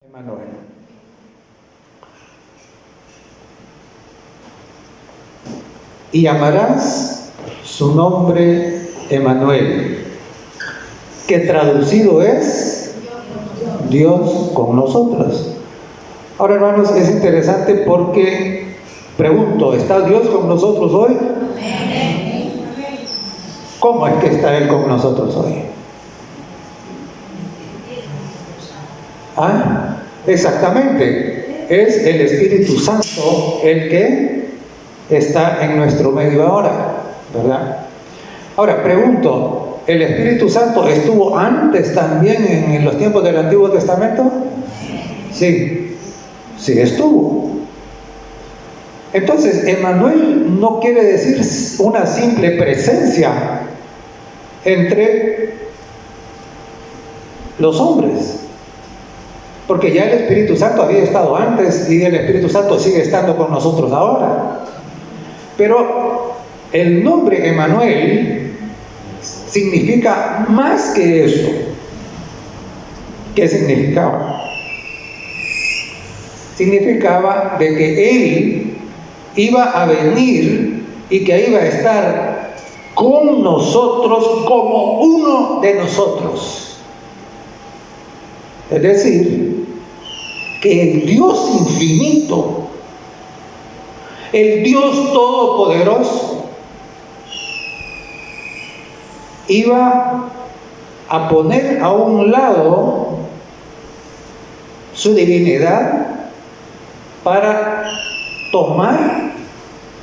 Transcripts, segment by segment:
Emanuel. Y llamarás su nombre Emanuel, que traducido es Dios con nosotros. Ahora, hermanos, es interesante porque pregunto, ¿está Dios con nosotros hoy? ¿Cómo es que está Él con nosotros hoy? ¿Ah? Exactamente, es el Espíritu Santo el que está en nuestro medio ahora, ¿verdad? Ahora, pregunto, ¿el Espíritu Santo estuvo antes también en los tiempos del Antiguo Testamento? Sí, sí estuvo. Entonces, Emanuel no quiere decir una simple presencia entre los hombres, porque ya el Espíritu Santo había estado antes y el Espíritu Santo sigue estando con nosotros ahora. Pero el nombre Emanuel significa más que eso. ¿Qué significaba? Significaba de que Él iba a venir y que iba a estar con nosotros como uno de nosotros. Es decir, que el Dios infinito, el Dios todopoderoso, iba a poner a un lado su divinidad para tomar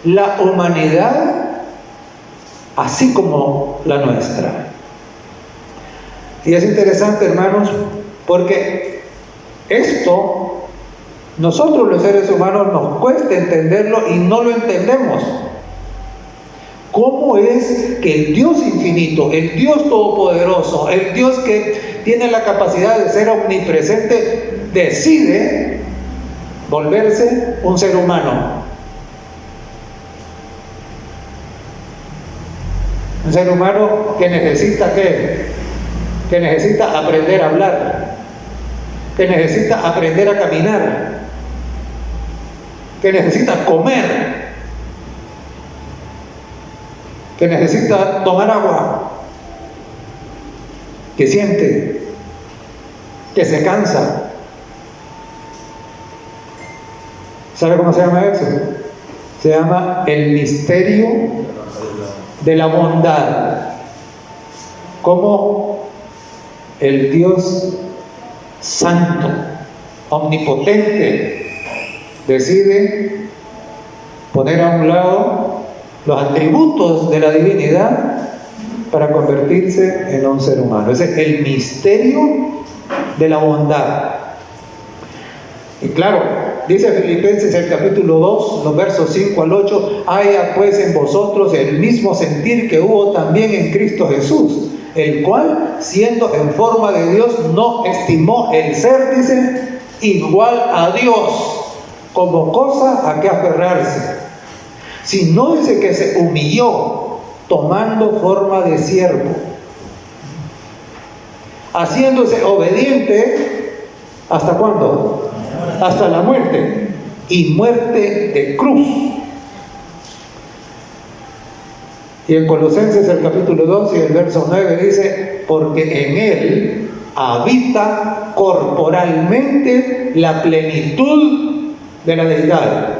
la humanidad así como la nuestra. Y es interesante, hermanos, porque esto, nosotros los seres humanos nos cuesta entenderlo y no lo entendemos. ¿Cómo es que el Dios infinito, el Dios todopoderoso, el Dios que tiene la capacidad de ser omnipresente, decide volverse un ser humano? Un ser humano que necesita ¿qué? Que necesita aprender a hablar, que necesita aprender a caminar, que necesita comer, que necesita tomar agua, que siente, que se cansa. ¿Sabe cómo se llama eso? Se llama el misterio de la bondad. Como el Dios santo, omnipotente, decide poner a un lado los atributos de la divinidad para convertirse en un ser humano. Ese es el misterio de la bondad. Y claro, dice Filipenses el capítulo 2, los versos 5 al 8, haya pues en vosotros el mismo sentir que hubo también en Cristo Jesús, el cual, siendo en forma de Dios, no estimó el ser, dice, igual a Dios, como cosa a que aferrarse, sino dice que se humilló, tomando forma de siervo, haciéndose obediente, ¿hasta cuándo? Hasta la muerte, y muerte de cruz. Y en Colosenses el capítulo 2 y el verso 9 dice, porque en Él habita corporalmente la plenitud de la deidad.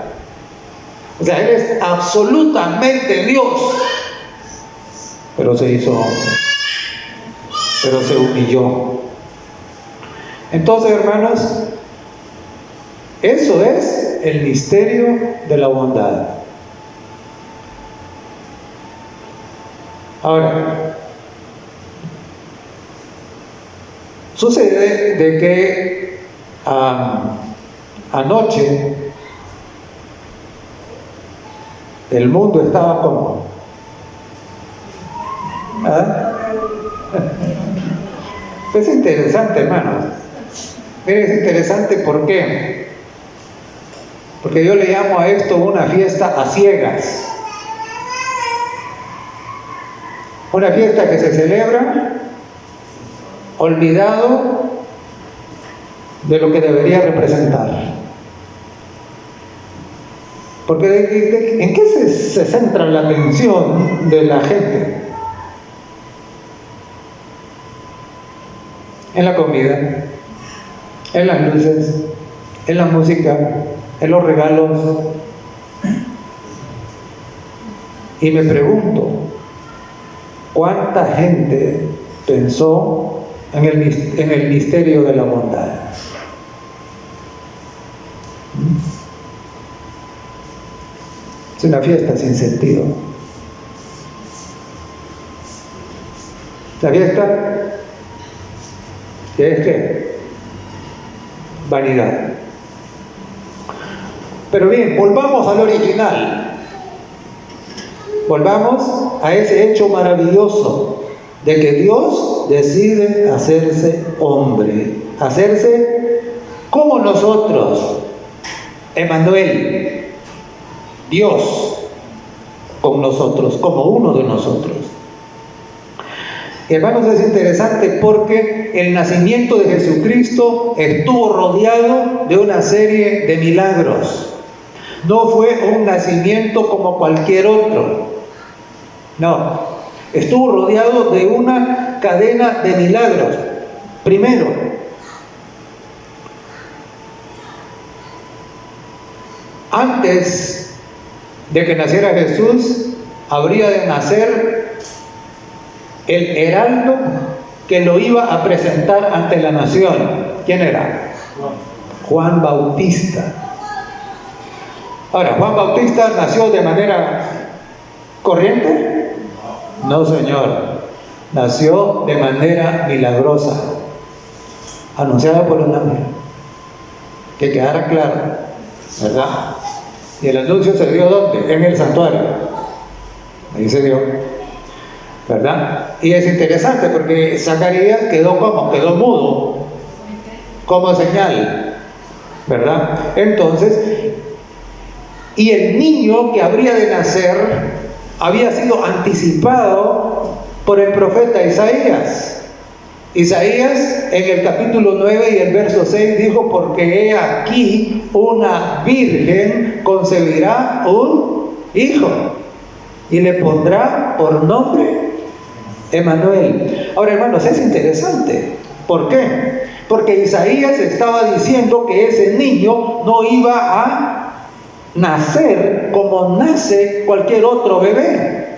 O sea, Él es absolutamente Dios, pero se hizo hombre, pero se humilló. Entonces, hermanos, eso es el misterio de la bondad. Ahora, sucede de que anoche el mundo estaba como... ¿Ah? Es interesante, hermanos. Miren, es interesante, ¿por qué? Porque yo le llamo a esto una fiesta a ciegas. Una fiesta que se celebra olvidado de lo que debería representar. Porque ¿en qué se centra la atención de la gente? En la comida, en las luces, en la música, en los regalos. Y me pregunto, ¿cuánta gente pensó en el misterio de la bondad? Es una fiesta sin sentido. La fiesta, ¿qué es qué? Vanidad. Pero bien, volvamos al original. Volvamos a ese hecho maravilloso de que Dios decide hacerse hombre, hacerse como nosotros, Emmanuel, Dios con nosotros, como uno de nosotros. Hermanos, es interesante porque el nacimiento de Jesucristo estuvo rodeado de una serie de milagros. No fue un nacimiento como cualquier otro. No, estuvo rodeado de una cadena de milagros. Primero, antes de que naciera Jesús, habría de nacer el heraldo que lo iba a presentar ante la nación. ¿Quién era? Juan Bautista. Ahora, ¿Juan Bautista nació de manera corriente? No, señor. Nació de manera milagrosa, anunciada por un ángel. Que quedara claro, ¿verdad? Y el anuncio se dio ¿dónde? En el santuario. Ahí se dio, ¿verdad? Y es interesante porque Zacarías quedó como, quedó mudo, como señal, ¿verdad? Entonces, y el niño que habría de nacer había sido anticipado por el profeta Isaías. Isaías en el capítulo 9 y el verso 6 dijo: porque he aquí una virgen concebirá un hijo y le pondrá por nombre Emmanuel. Ahora, hermanos, es interesante. ¿Por qué? Porque Isaías estaba diciendo que ese niño no iba a nacer como nace cualquier otro bebé,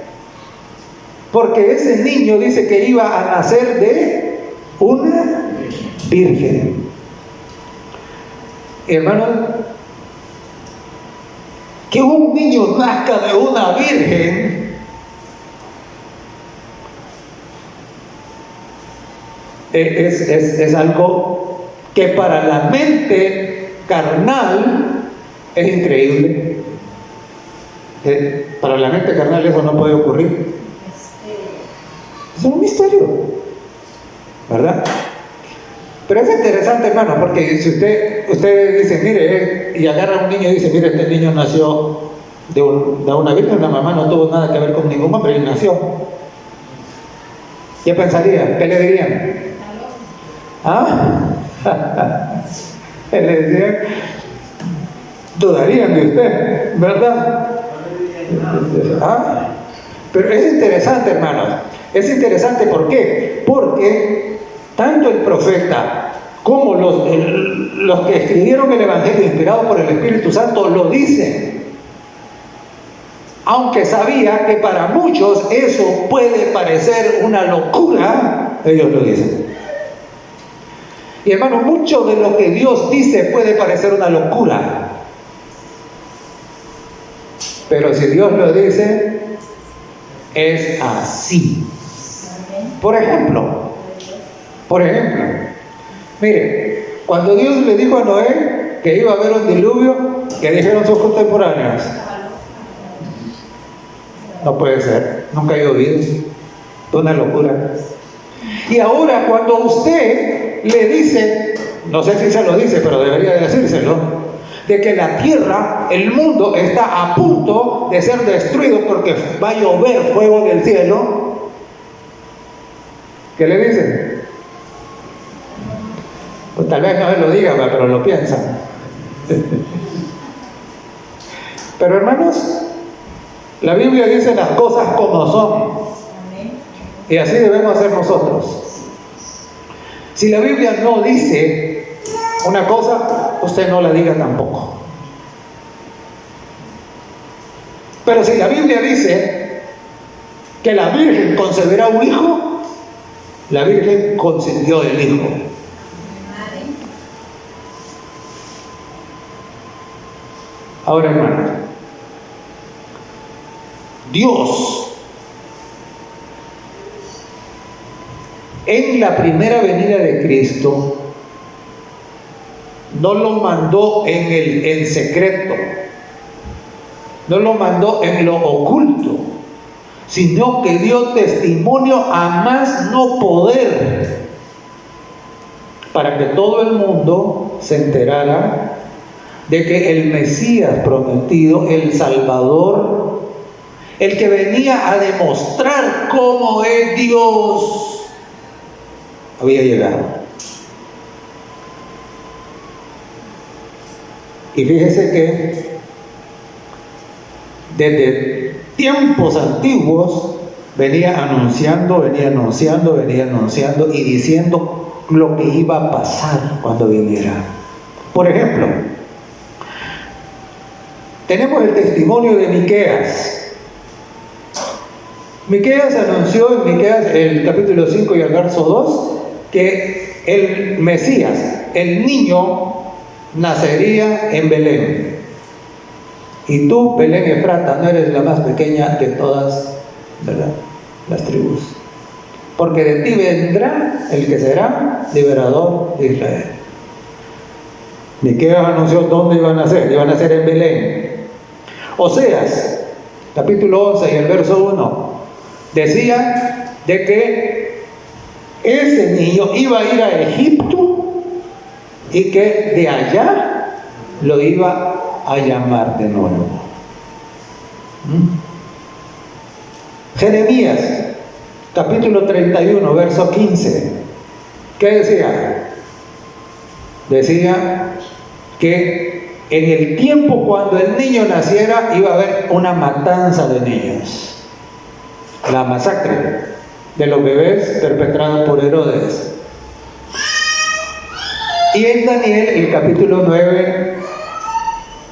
porque ese niño dice que iba a nacer de una virgen. Hermanos, que un niño nazca de una virgen es algo que para la mente carnal es increíble. Para la mente carnal eso no puede ocurrir. Es un misterio, ¿verdad? Pero es interesante, hermano, porque si usted dice, mire, y agarra a un niño y dice, mire, este niño nació de una virgen, la mamá no tuvo nada que ver con ningún hombre, él nació. ¿Qué pensaría? ¿Qué le dirían? ¿Ah? ¿Qué le dirían? Dudarían de usted, ¿verdad? ¿Ah? Pero es interesante, hermanos. Es interesante, ¿por qué? Porque tanto el profeta como los que escribieron el Evangelio inspirado por el Espíritu Santo lo dicen. Aunque sabía que para muchos eso puede parecer una locura, ellos lo dicen. Y hermano, mucho de lo que Dios dice puede parecer una locura. Pero si Dios lo dice, es así. Por ejemplo, mire, cuando Dios le dijo a Noé que iba a haber un diluvio, ¿qué dijeron sus contemporáneos? No puede ser, nunca he oído. Es una locura. Y ahora cuando usted le dice, no sé si se lo dice, pero debería decírselo, de que la tierra, el mundo está a punto de ser destruido porque va a llover fuego del cielo, ¿qué le dicen? Pues tal vez no se lo digan, pero lo piensan. Pero hermanos, la Biblia dice las cosas como son. Y así debemos hacer nosotros. Si la Biblia no dice una cosa, usted no la diga tampoco. Pero si la Biblia dice que la Virgen concebirá un hijo, la Virgen concibió el hijo. Ahora, hermano, Dios en la primera venida de Cristo no lo mandó en secreto, no lo mandó en lo oculto, sino que dio testimonio a más no poder, para que todo el mundo se enterara de que el Mesías prometido, el Salvador, el que venía a demostrar cómo es Dios, había llegado. Y fíjese que desde tiempos antiguos venía anunciando y diciendo lo que iba a pasar cuando viniera. Por ejemplo, tenemos el testimonio de Miqueas. Miqueas anunció en Miqueas el capítulo 5 y el verso 2 que el Mesías, el niño, nacería en Belén. Y tú, Belén Efrata, no eres la más pequeña de todas, ¿verdad?, las tribus, porque de ti vendrá el que será liberador de Israel. Miqueas anunció dónde iban a nacer. Iban a nacer en Belén. Oseas, capítulo 11 y el verso 1, decía de que ese niño iba a ir a Egipto y que de allá lo iba a llamar de nuevo. Jeremías, capítulo 31, verso 15, ¿qué decía? Decía que en el tiempo cuando el niño naciera iba a haber una matanza de niños, la masacre de los bebés perpetrada por Herodes. Y en Daniel, el capítulo 9,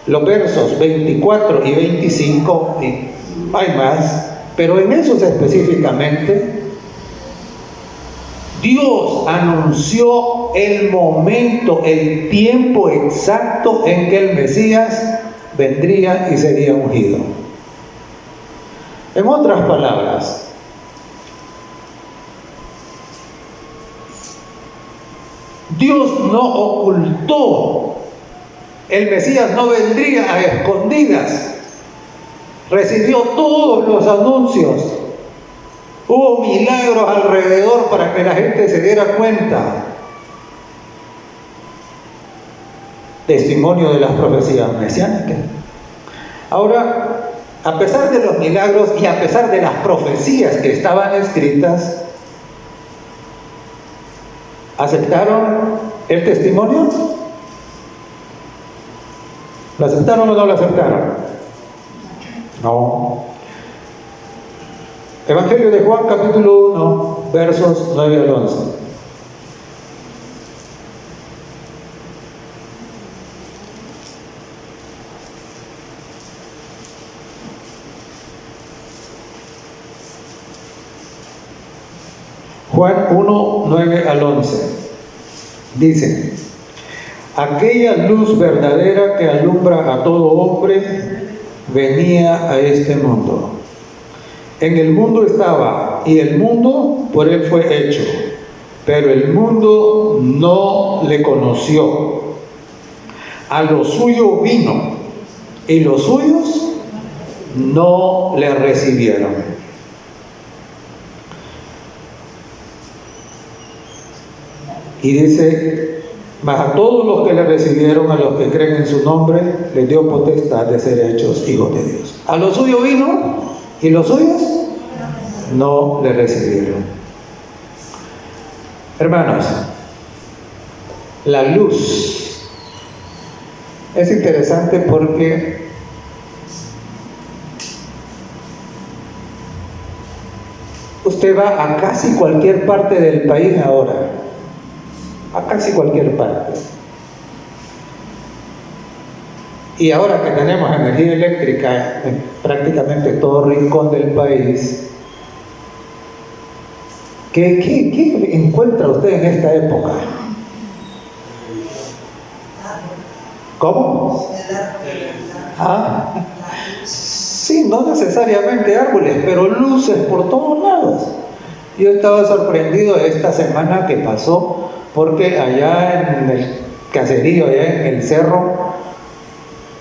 los versos 24 y 25, y hay más, pero en esos específicamente, Dios anunció el momento, el tiempo exacto en que el Mesías vendría y sería ungido. En otras palabras, Dios no ocultó, el Mesías no vendría a escondidas, recibió todos los anuncios, hubo milagros alrededor para que la gente se diera cuenta. Testimonio de las profecías mesiánicas. Ahora, a pesar de los milagros y a pesar de las profecías que estaban escritas, ¿aceptaron el testimonio? ¿Lo aceptaron o no lo aceptaron? No. Evangelio de Juan, capítulo 1, versos 9 al 11. Juan 1, 9 al 11. Dice: aquella luz verdadera que alumbra a todo hombre venía a este mundo. En el mundo estaba, y el mundo por él fue hecho, pero el mundo no le conoció. A lo suyo vino, y los suyos no le recibieron. Y dice: mas a todos los que le recibieron, a los que creen en su nombre, les dio potestad de ser hechos hijos de Dios. A lo suyo vino, y los suyos no le recibieron. Hermanos, la luz. Es interesante porque usted va a casi cualquier parte del país ahora, a casi cualquier parte. Y ahora que tenemos energía eléctrica en prácticamente todo rincón del país, ¿qué encuentra usted en esta época? ¿Cómo? Sí, no necesariamente árboles, pero luces por todos lados. Yo estaba sorprendido esta semana que pasó, porque allá en el caserío, allá en el cerro,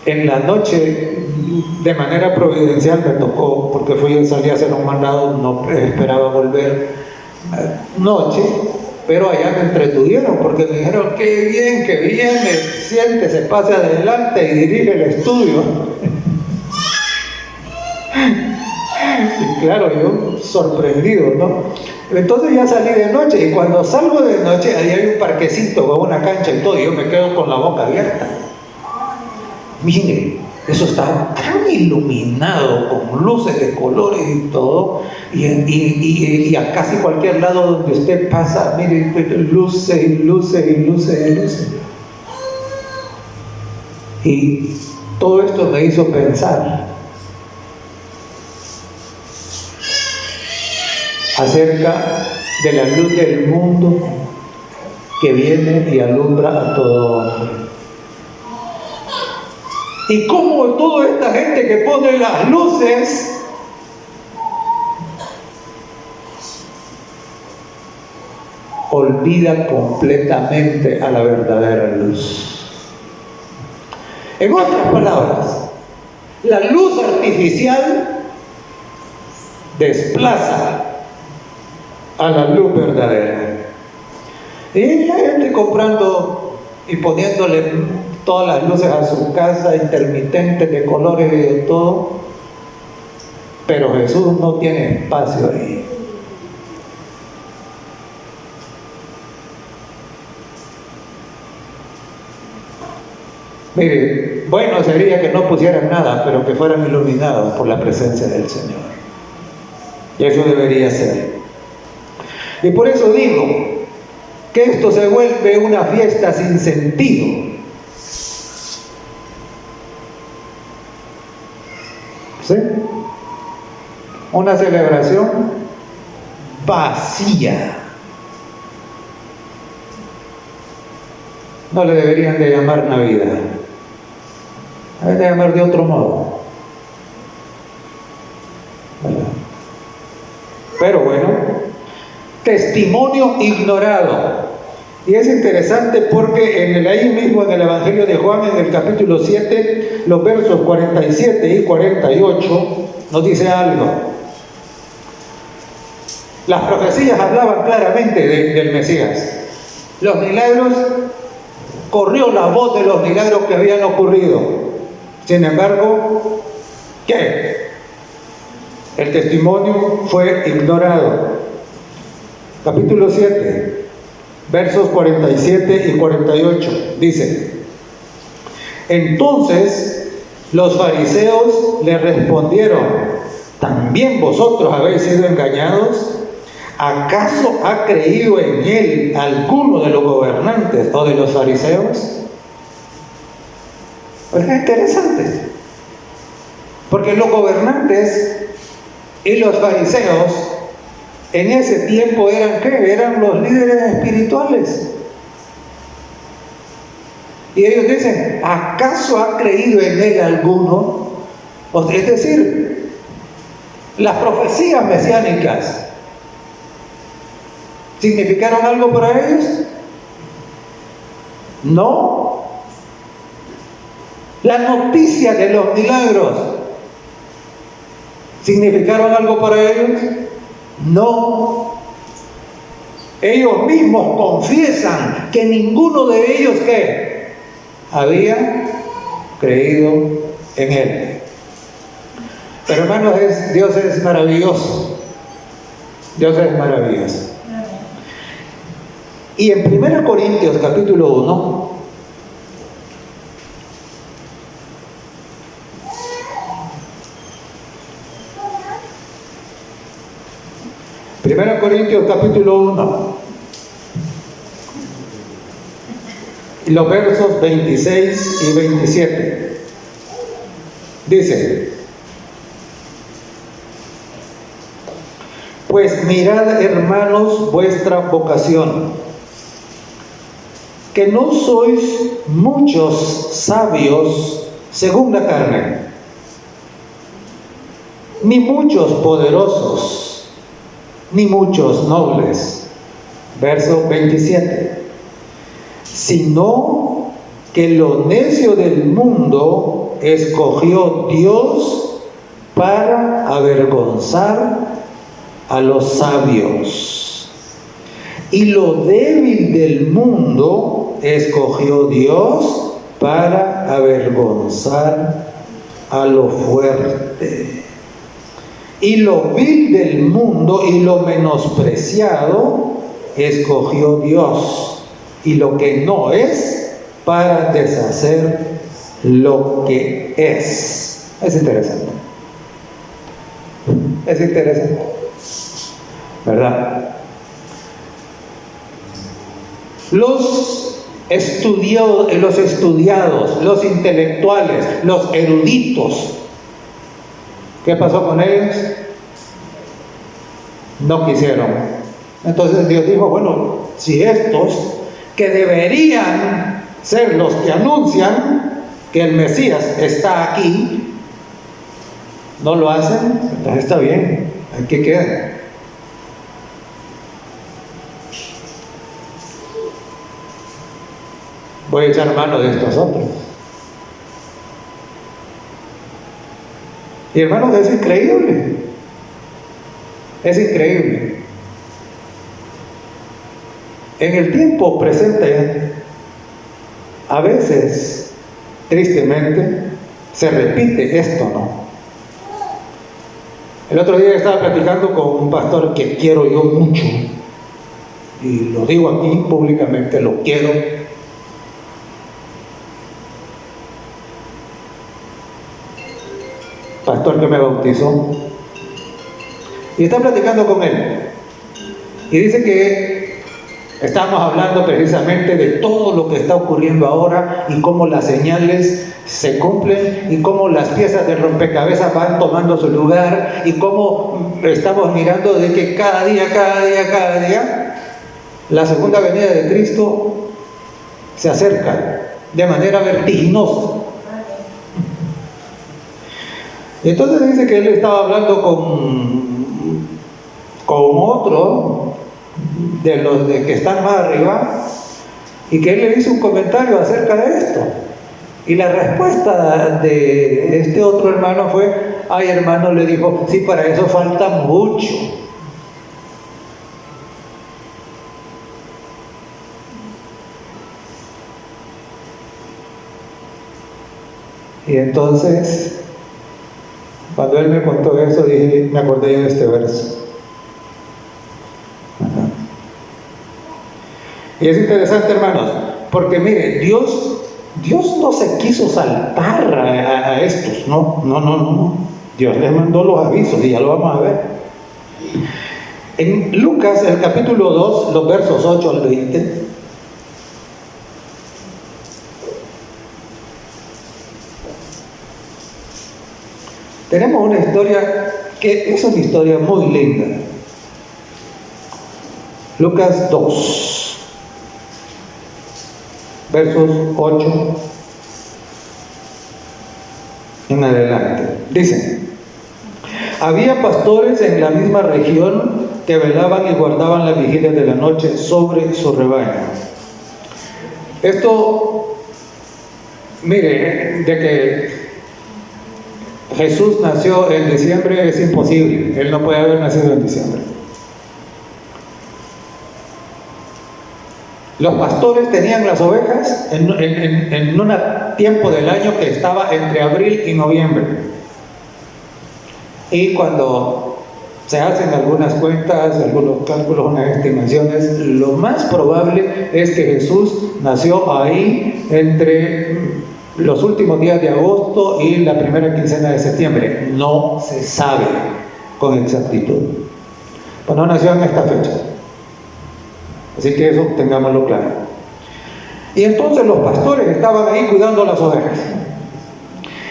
en la noche, de manera providencial me tocó, porque salí a hacer un mandado, no esperaba volver noche, pero allá me entretuvieron porque me dijeron: qué bien que viene, siéntese, pase adelante y dirige el estudio. Y claro, yo sorprendido, ¿no? Entonces ya salí de noche, y cuando salgo de noche, ahí hay un parquecito con una cancha y todo, y yo me quedo con la boca abierta. Mire, eso está tan iluminado, con luces de colores y todo, y a casi cualquier lado donde usted pasa, mire, luces y luces y luces y luces. Y todo esto me hizo pensar acerca de la luz del mundo que viene y alumbra a todo hombre. Y cómo toda esta gente que pone las luces olvida completamente a la verdadera luz. En otras palabras, la luz artificial desplaza a la luz verdadera. Y la gente comprando y poniéndole todas las luces a su casa, intermitentes de colores y de todo, pero Jesús no tiene espacio ahí. Mire, bueno sería que no pusieran nada, pero que fueran iluminados por la presencia del Señor. Y eso debería ser. Y por eso digo que esto se vuelve una fiesta sin sentido. ¿Sí? Una celebración vacía. No le deberían de llamar Navidad. Hay que llamar de otro modo. ¿Verdad? Pero bueno, testimonio ignorado. Y es interesante porque ahí mismo en el Evangelio de Juan, en el capítulo 7, los versos 47 y 48, nos dice algo. Las profecías hablaban claramente del Mesías. Los milagros, corrió la voz de los milagros que habían ocurrido. Sin embargo, ¿qué? El testimonio fue ignorado. Capítulo 7, versos 47 y 48, dice: entonces los fariseos le respondieron: ¿también vosotros habéis sido engañados? ¿Acaso ha creído en él alguno de los gobernantes o de los fariseos? Pues es interesante, porque los gobernantes y los fariseos en ese tiempo eran ¿qué? Eran los líderes espirituales. Y ellos dicen: ¿acaso ha creído en él alguno? Es decir, las profecías mesiánicas ¿significaron algo para ellos? No. Las noticias de los milagros ¿significaron algo para ellos? No. Ellos mismos confiesan que ninguno de ellos ¿qué? Había creído en él. Pero hermanos, Dios es maravilloso. Dios es maravilloso. Y en 1 Corintios capítulo 1, Primera Corintios capítulo 1, y los versos 26 y 27, dice: pues mirad, hermanos, vuestra vocación, que no sois muchos sabios según la carne, ni muchos poderosos, ni muchos nobles. Verso 27. Sino que lo necio del mundo escogió Dios para avergonzar a los sabios. Y lo débil del mundo escogió Dios para avergonzar a lo fuerte. Y lo vil del mundo y lo menospreciado escogió Dios, y lo que no es, para deshacer lo que es. Es interesante. Es interesante, ¿verdad? Los estudiados, los intelectuales, los eruditos, ¿qué pasó con ellos? No quisieron. Entonces Dios dijo, bueno, si estos que deberían ser los que anuncian que el Mesías está aquí, no lo hacen, entonces está bien, hay que quedar. Voy a echar mano de estos otros. Y hermanos, es increíble. Es increíble. En el tiempo presente, a veces, tristemente, se repite esto, ¿no? El otro día estaba platicando con un pastor que quiero yo mucho, y lo digo aquí públicamente, lo quiero. Pastor que me bautizó, y está platicando con él, y dice que estamos hablando precisamente de todo lo que está ocurriendo ahora y cómo las señales se cumplen y cómo las piezas de rompecabezas van tomando su lugar y cómo estamos mirando de que cada día la segunda venida de Cristo se acerca de manera vertiginosa. Y entonces dice que él estaba hablando con otro de los de que están más arriba, y que él le hizo un comentario acerca de esto, y la respuesta de este otro hermano fue: ay, hermano, le dijo, sí, para eso falta mucho. Y entonces, cuando él me contó eso, dije, me acordé de este verso. Y es interesante, hermanos, porque mire, Dios no se quiso saltar a estos, no. Dios les mandó los avisos y ya lo vamos a ver. En Lucas, el capítulo 2, los versos 8 al 20, tenemos una historia que es una historia muy linda. Lucas 2. Versos 8 en adelante. Dice: había pastores en la misma región que velaban y guardaban la vigilia de la noche sobre su rebaño. Esto, mire, de que Jesús nació en diciembre es imposible. Él no puede haber nacido en diciembre. Los pastores tenían las ovejas en un tiempo del año que estaba entre abril y noviembre. Y cuando Se hacen algunas cuentas, algunos cálculos, unas estimaciones. Lo más probable es que Jesús nació ahí entre los últimos días de agosto y la primera quincena de septiembre. No se sabe con exactitud. Pues no nació en esta fecha. Así que eso tengámoslo claro. Y entonces los pastores estaban ahí cuidando las ovejas.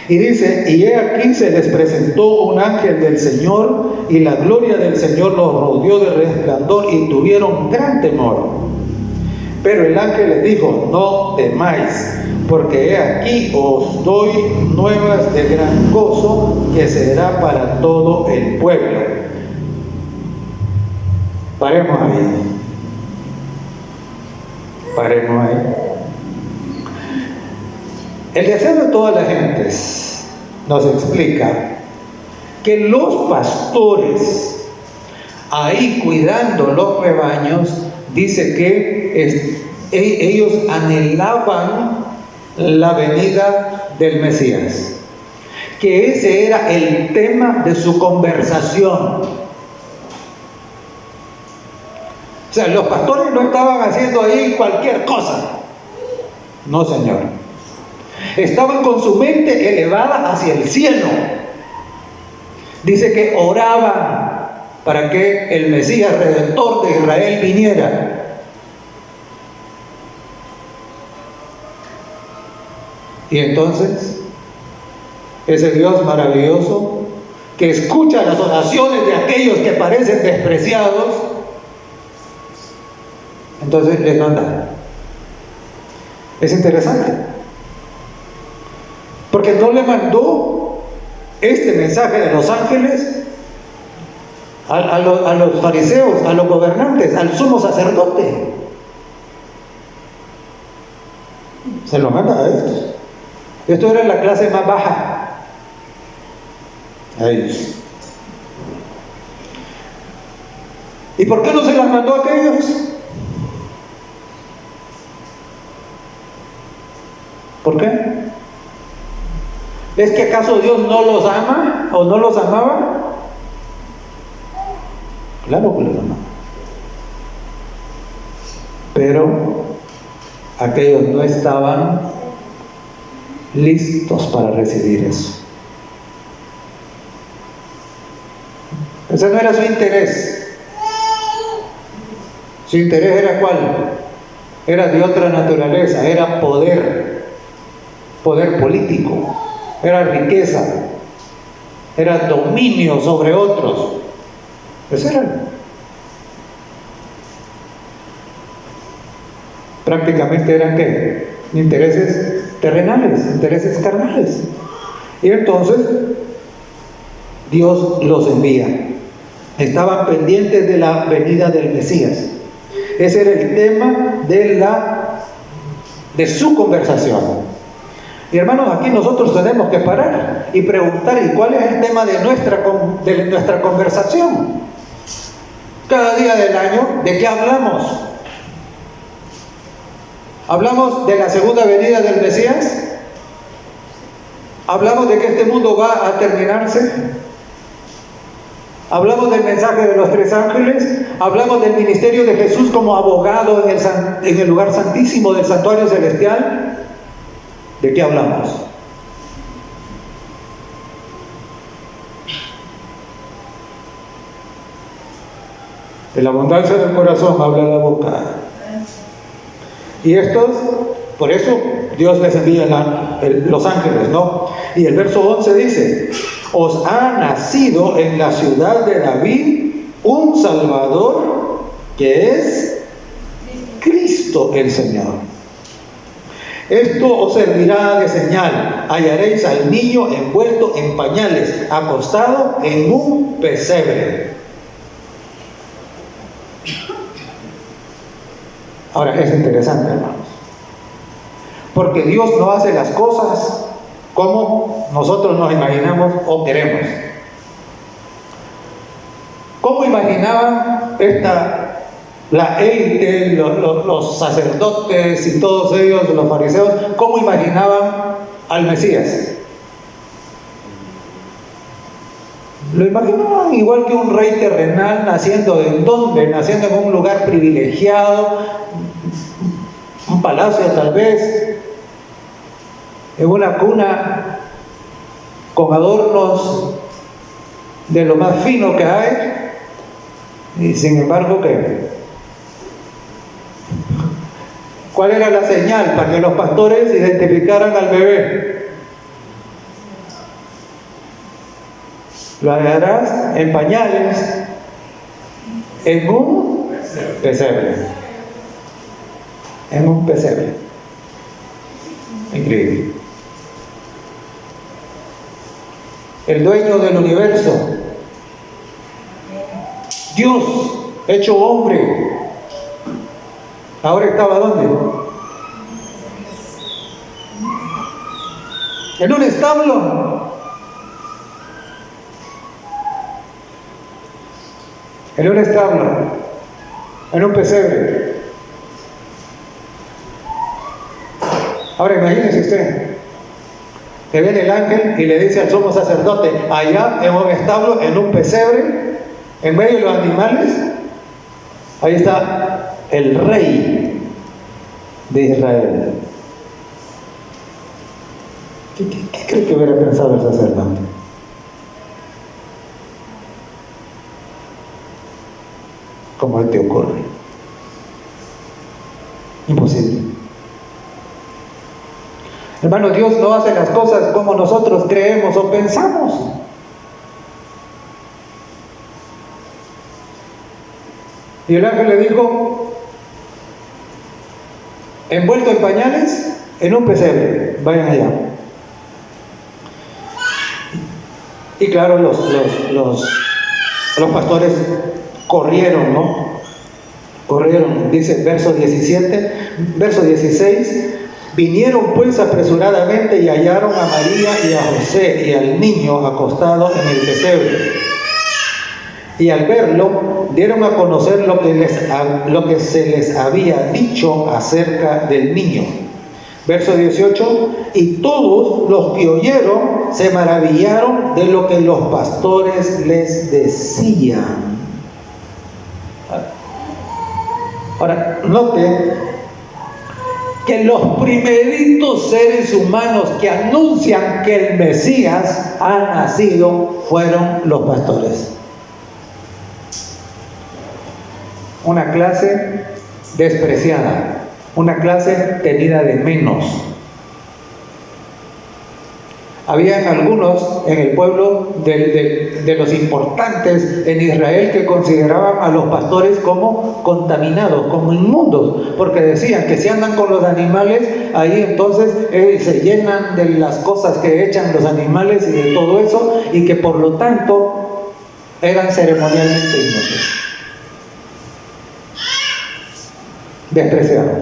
Y dice, y he aquí se les presentó un ángel del Señor, y la gloria del Señor los rodeó de resplandor, y tuvieron gran temor. Pero el ángel les dijo, no temáis, porque he aquí os doy nuevas de gran gozo, que será para todo el pueblo. Paremos ahí. Paremos ahí. El deseo de todas las gentes nos explica que los pastores, ahí cuidando los rebaños, dice que ellos anhelaban la venida del Mesías, que ese era el tema de su conversación. O sea, los pastores no estaban haciendo ahí cualquier cosa. No, señor. Estaban con su mente elevada hacia el cielo. Dice que oraban para que el Mesías Redentor de Israel viniera. Y entonces, ese Dios maravilloso que escucha las oraciones de aquellos que parecen despreciados, entonces les manda. Es interesante. Porque no le mandó este mensaje de los ángeles a los fariseos, a los gobernantes, al sumo sacerdote. Se lo manda a estos. Esto era la clase más baja. A ellos. ¿Y por qué no se las mandó a aquellos? ¿Por qué? ¿Es que acaso Dios no los ama o no los amaba? Claro que los amaba. Pero aquellos no estaban listos para recibir eso. Ese no era su interés. Su interés era ¿cuál? Era de otra naturaleza, era poder político. Era riqueza, era dominio sobre otros. Eso era. Prácticamente eran ¿qué? Intereses terrenales, intereses carnales. Y entonces Dios los envía. Estaban pendientes de la venida del Mesías. Ese era el tema de su conversación. Y hermanos, aquí nosotros tenemos que parar y preguntar, ¿y cuál es el tema de nuestra conversación? Cada día del año, ¿de qué hablamos? ¿Hablamos de la segunda venida del Mesías? ¿Hablamos de que este mundo va a terminarse? ¿Hablamos del mensaje de los tres ángeles? ¿Hablamos del ministerio de Jesús como abogado en el lugar santísimo del santuario celestial? ¿De qué hablamos? De la abundancia del corazón habla la boca. Y estos, por eso Dios les envía los ángeles, ¿no? Y el verso 11 dice, os ha nacido en la ciudad de David un Salvador que es Cristo el Señor. Esto os servirá de señal, hallaréis al niño envuelto en pañales, acostado en un pesebre. Ahora es interesante, hermanos, porque Dios no hace las cosas como nosotros nos imaginamos o queremos. ¿Cómo imaginaban la élite, los sacerdotes y todos ellos, los fariseos, cómo imaginaban al Mesías? Lo imaginaban igual que un rey terrenal naciendo en donde, naciendo en un lugar privilegiado, un palacio tal vez, en una cuna con adornos de lo más fino que hay, y sin embargo, ¿cuál era la señal para que los pastores identificaran al bebé? Lo hallarás en pañales, en un pesebre. En un pesebre. Increíble. El dueño del universo, Dios hecho hombre, ahora estaba ¿dónde? En un establo. En un establo, en un pesebre. Ahora imagínese usted que viene el ángel y le dice al sumo sacerdote, allá en un establo, en un pesebre, en medio de los animales, ahí está el rey de Israel. ¿Qué cree que hubiera pensado el sacerdote? ¿Cómo te ocurre? Imposible. Hermano, Dios no hace las cosas como nosotros creemos o pensamos. Y el ángel le dijo, envuelto en pañales, en un pesebre, vayan allá. Y claro, los pastores corrieron, ¿no? Corrieron, dice verso 16, vinieron pues apresuradamente y hallaron a María y a José y al niño acostado en el pesebre. Y al verlo, dieron a conocer lo que se les había dicho acerca del niño. Verso 18, y todos los que oyeron se maravillaron de lo que los pastores les decían. Ahora, note que los primeritos seres humanos que anuncian que el Mesías ha nacido fueron los pastores. Una clase despreciada, una clase tenida de menos. Habían algunos en el pueblo de los importantes en Israel que consideraban a los pastores como contaminados, como inmundos, porque decían que si andan con los animales, ahí entonces se llenan de las cosas que echan los animales y de todo eso, y que por lo tanto eran ceremonialmente inmundos, despreciados.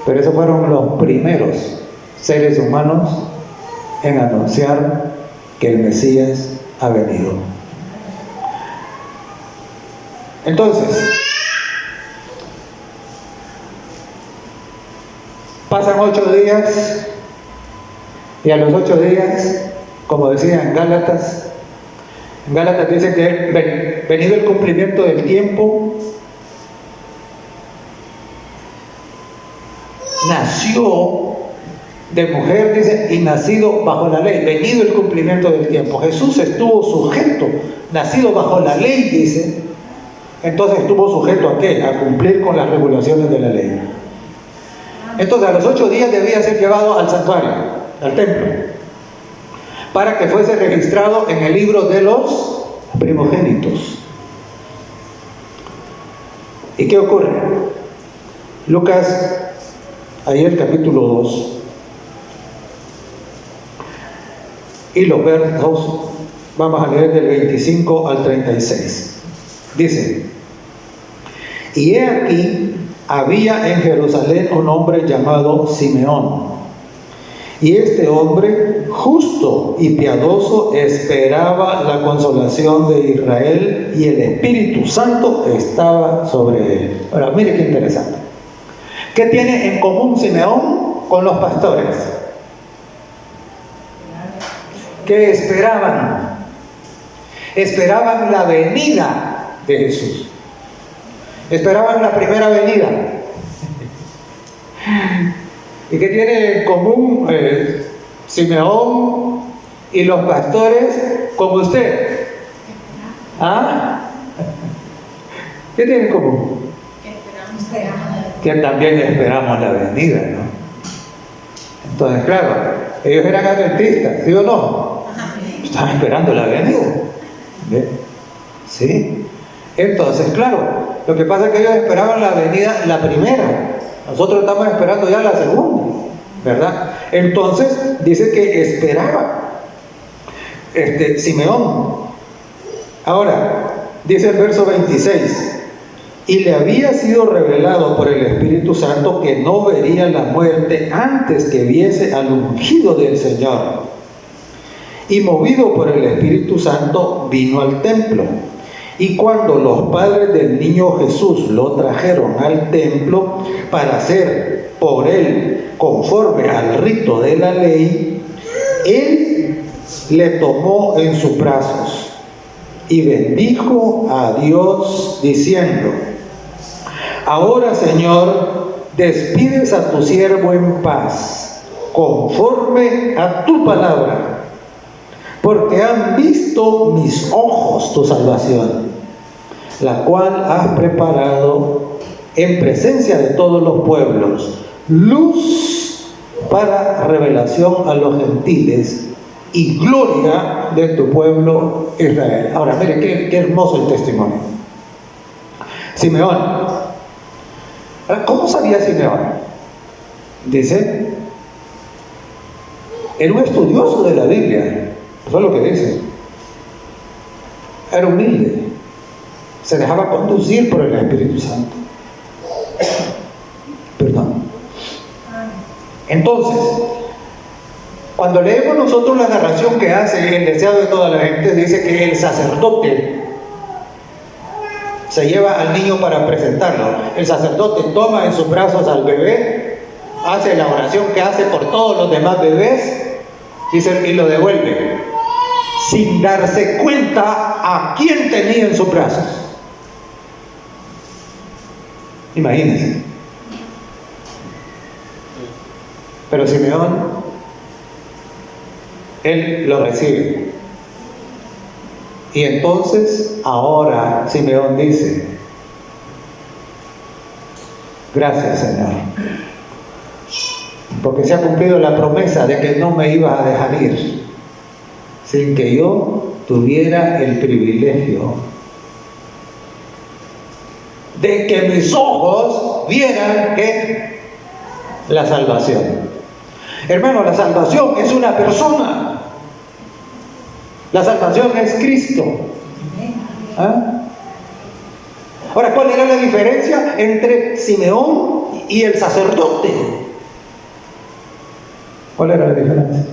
Pero esos fueron los primeros seres humanos en anunciar que el Mesías ha venido. Entonces, pasan 8 días y a los 8 días, como decía en Gálatas dice que venido el cumplimiento del tiempo, nació de mujer, dice, y nacido bajo la ley, venido el cumplimiento del tiempo. Jesús estuvo sujeto, nacido bajo la ley, dice, entonces estuvo sujeto ¿a qué? A cumplir con las regulaciones de la ley. Entonces a los 8 días debía ser llevado al santuario, al templo, para que fuese registrado en el libro de los primogénitos. ¿Y qué ocurre? Lucas, ahí el capítulo 2, y los versos, vamos a leer del 25 al 36. Dice, y he aquí, había en Jerusalén un hombre llamado Simeón, y este hombre, justo y piadoso, esperaba la consolación de Israel, y el Espíritu Santo estaba sobre él. Ahora, mire qué interesante. ¿Qué tiene en común Simeón con los pastores? Que esperaban Esperaban la venida de Jesús. Esperaban la primera venida. ¿Y qué tiene en común Simeón y los pastores con usted? ¿Ah? ¿Qué tiene en común? Que también esperamos la venida, ¿no? Entonces, claro, ellos eran adventistas, ¿sí o no? Estaban esperando la venida. ¿Ve? ¿Sí? Entonces, claro, lo que pasa es que ellos esperaban la venida, la primera. Nosotros estamos esperando ya la segunda, ¿verdad? Entonces, dice que esperaba Simeón. Ahora, dice el verso 26, y le había sido revelado por el Espíritu Santo que no vería la muerte antes que viese al ungido del Señor. Y movido por el Espíritu Santo, vino al templo. Y cuando los padres del niño Jesús lo trajeron al templo para hacer por él conforme al rito de la ley, él le tomó en sus brazos y bendijo a Dios diciendo: ahora, Señor, despides a tu siervo en paz, conforme a tu palabra, porque han visto mis ojos tu salvación, la cual has preparado en presencia de todos los pueblos, luz para revelación a los gentiles y gloria de tu pueblo Israel. Ahora, mire qué hermoso el testimonio. Simeón. ¿Cómo sabía Simeón? Dice, era un estudioso de la Biblia. Eso es lo que dice. Era humilde. Se dejaba conducir por el Espíritu Santo. Perdón. Entonces, cuando leemos nosotros la narración que hace el deseado de toda la gente, dice que el sacerdote se lleva al niño para presentarlo. El sacerdote toma en sus brazos al bebé, hace la oración que hace por todos los demás bebés, dice, y lo devuelve, sin darse cuenta a quién tenía en sus brazos. Imagínense. Pero Simeón, él lo recibe. Y entonces, ahora Simeón dice, gracias, Señor, porque se ha cumplido la promesa de que no me ibas a dejar ir sin que yo tuviera el privilegio de que mis ojos vieran que la salvación. Hermano, la salvación es una persona. La salvación es Cristo. ¿Ah? Ahora, ¿cuál era la diferencia entre Simeón y el sacerdote? ¿Cuál era la diferencia?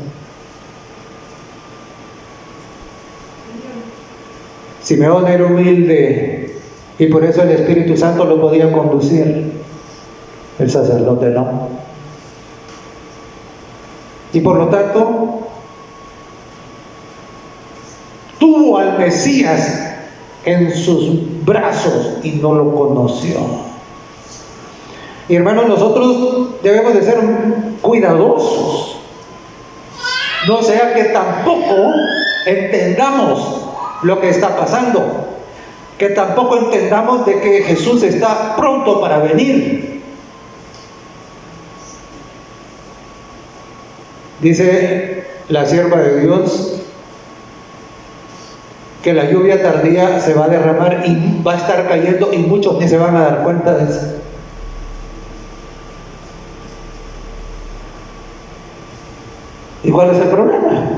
Simeón era humilde y por eso el Espíritu Santo lo podía conducir. El sacerdote no. Y por lo tanto, tuvo al Mesías en sus brazos y no lo conoció. Y hermanos, nosotros debemos de ser cuidadosos, no sea que tampoco entendamos lo que está pasando, que tampoco entendamos de que Jesús está pronto para venir. Dice la sierva de Dios que la lluvia tardía se va a derramar y va a estar cayendo y muchos ni se van a dar cuenta de eso. ¿Y cuál es el problema?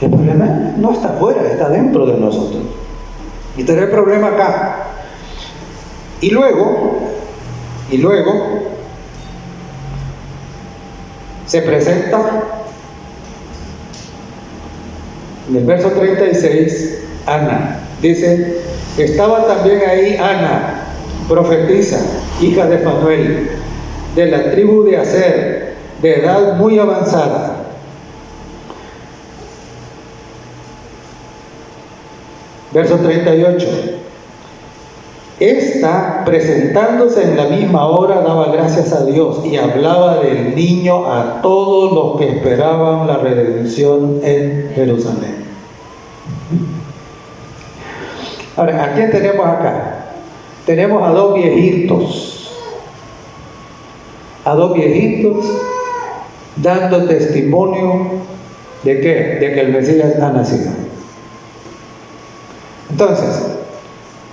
El problema no está afuera, está dentro de nosotros. Y tener el problema acá. Y luego, se presenta en el verso 36, Ana. Dice, estaba también ahí Ana, profetisa, hija de Fanuel, de la tribu de Aser, de edad muy avanzada. Verso 38. Esta, presentándose en la misma hora, daba gracias a Dios y hablaba del niño a todos los que esperaban la redención en Jerusalén. Ahora, ¿a quién tenemos acá? Tenemos a dos viejitos. A dos viejitos dando testimonio ¿de qué? De que el Mesías ha nacido. Entonces,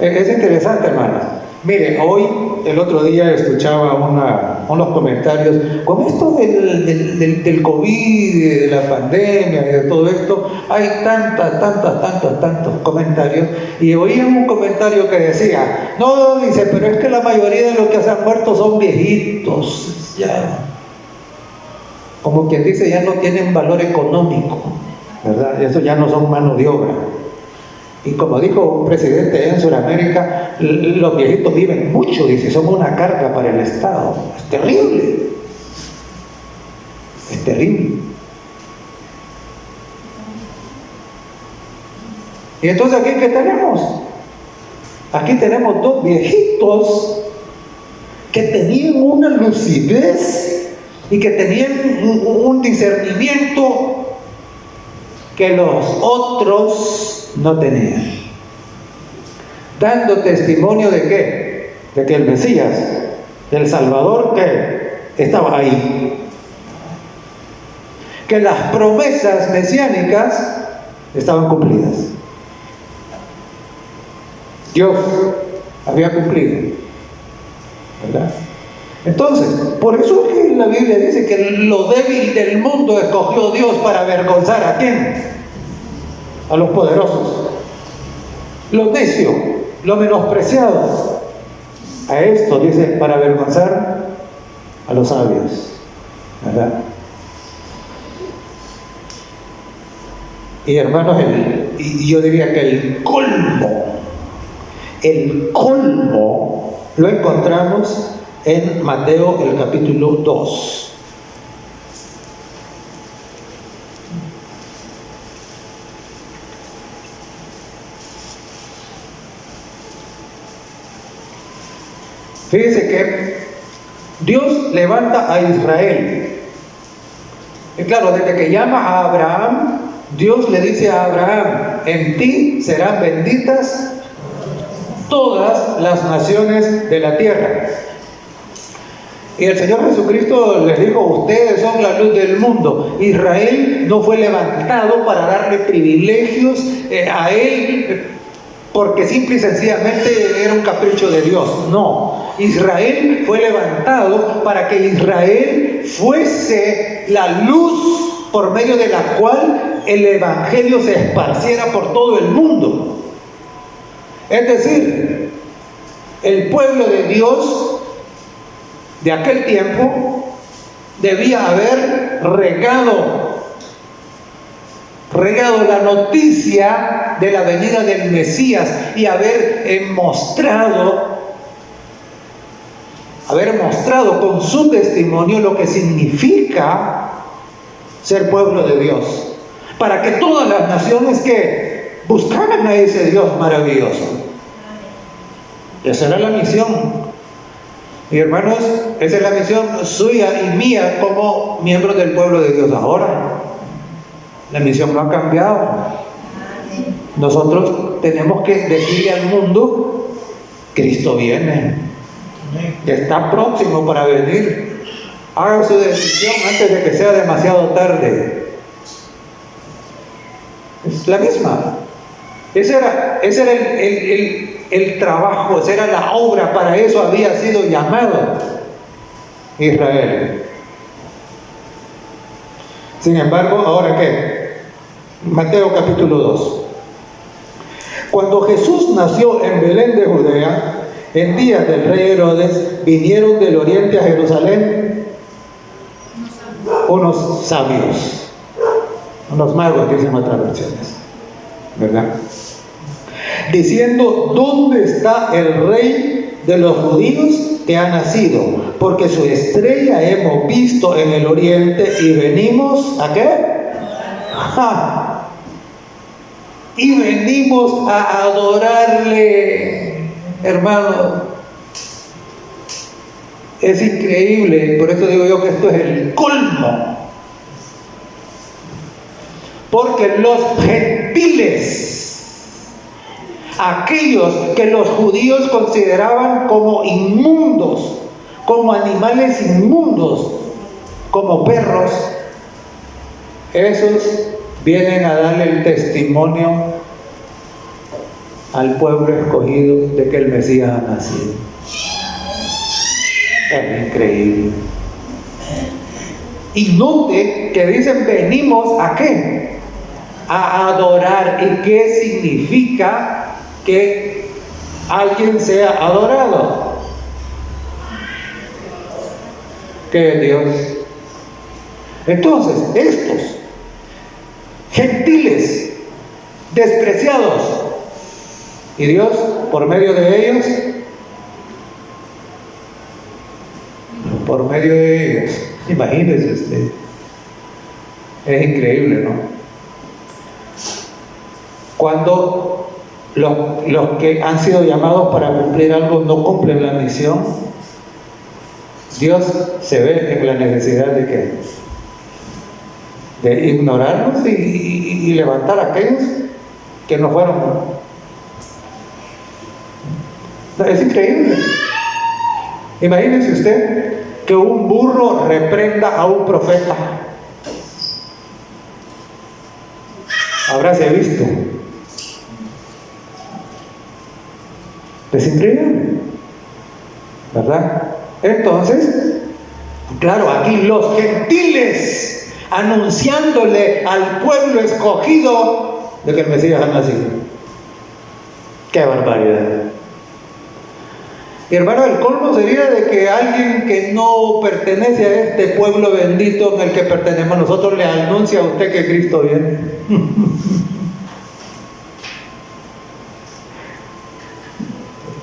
es interesante, hermanos. Mire, hoy, el otro día escuchaba unos comentarios con esto del COVID, de la pandemia y de todo esto. Hay tantos comentarios. Y oía un comentario que decía, no, dice, pero es que la mayoría de los que se han muerto son viejitos. Ya, como quien dice, ya no tienen valor económico, ¿verdad? Eso ya no son mano de obra. Y como dijo un presidente en Sudamérica, los viejitos viven mucho, dice, son una carga para el Estado. Es terrible. Es terrible. Y entonces aquí, ¿qué tenemos? Aquí tenemos dos viejitos que tenían una lucidez y que tenían un discernimiento que los otros no tenían, dando testimonio ¿de qué? De que el Mesías, el Salvador, que estaba ahí, que las promesas mesiánicas estaban cumplidas. Dios había cumplido, ¿verdad? Entonces, por eso es que la Biblia dice que lo débil del mundo escogió Dios para avergonzar ¿a quién? A los poderosos, lo necio, lo menospreciado. A esto dice, para avergonzar a los sabios, ¿verdad? Y hermanos, yo diría que el colmo lo encontramos en Mateo el capítulo 2. Fíjense que Dios levanta a Israel. Y claro, desde que llama a Abraham, Dios le dice a Abraham, en ti serán benditas todas las naciones de la tierra. Y el Señor Jesucristo les dijo, ustedes son la luz del mundo. Israel no fue levantado para darle privilegios a él, porque simple y sencillamente era un capricho de Dios. No, Israel fue levantado para que Israel fuese la luz por medio de la cual el Evangelio se esparciera por todo el mundo. Es decir, el pueblo de Dios de aquel tiempo debía haber regado la noticia de la venida del Mesías y haber mostrado con su testimonio lo que significa ser pueblo de Dios, para que todas las naciones que buscaran a ese Dios maravilloso. Esa era la misión. Y hermanos, esa es la misión suya y mía como miembros del pueblo de Dios. Ahora la misión no ha cambiado. Nosotros tenemos que decirle al mundo, Cristo viene, está próximo para venir. Haga su decisión antes de que sea demasiado tarde. Es la misma. Ese era el trabajo, esa era la obra, para eso había sido llamado Israel. Sin embargo, ¿ahora qué? Mateo capítulo 2. Cuando Jesús nació en Belén de Judea, en días del rey Herodes, vinieron del oriente a Jerusalén unos sabios, unos magos, dicen otras versiones, ¿verdad? Diciendo, ¿dónde está el rey de los judíos que ha nacido? Porque su estrella hemos visto en el oriente y venimos, ¿a qué? y venimos a adorarle, hermanos. Es increíble, por eso digo yo que esto es el colmo. Porque los gentiles, aquellos que los judíos consideraban como inmundos, como animales inmundos, como perros, esos vienen a darle el testimonio al pueblo escogido de que el Mesías ha nacido. Es increíble. Y note que dicen, venimos ¿a qué? A adorar. ¿Y qué significa que alguien sea adorado? Que es Dios. Entonces, estos gentiles despreciados, y Dios por medio de ellos, imagínese usted, es increíble, ¿no? Cuando los que han sido llamados para cumplir algo no cumplen la misión, Dios se ve en la necesidad de ¿qué? De ignorarlos y levantar a aquellos que no fueron. Es increíble. Imagínense usted que un burro reprenda a un profeta. Habráse visto. Es increíble, ¿verdad? Entonces, claro, aquí los gentiles anunciándole al pueblo escogido de que el Mesías ha nacido. ¡Qué barbaridad! Y hermano, el colmo sería de que alguien que no pertenece a este pueblo bendito en el que pertenecemos nosotros le anuncia a usted que Cristo viene.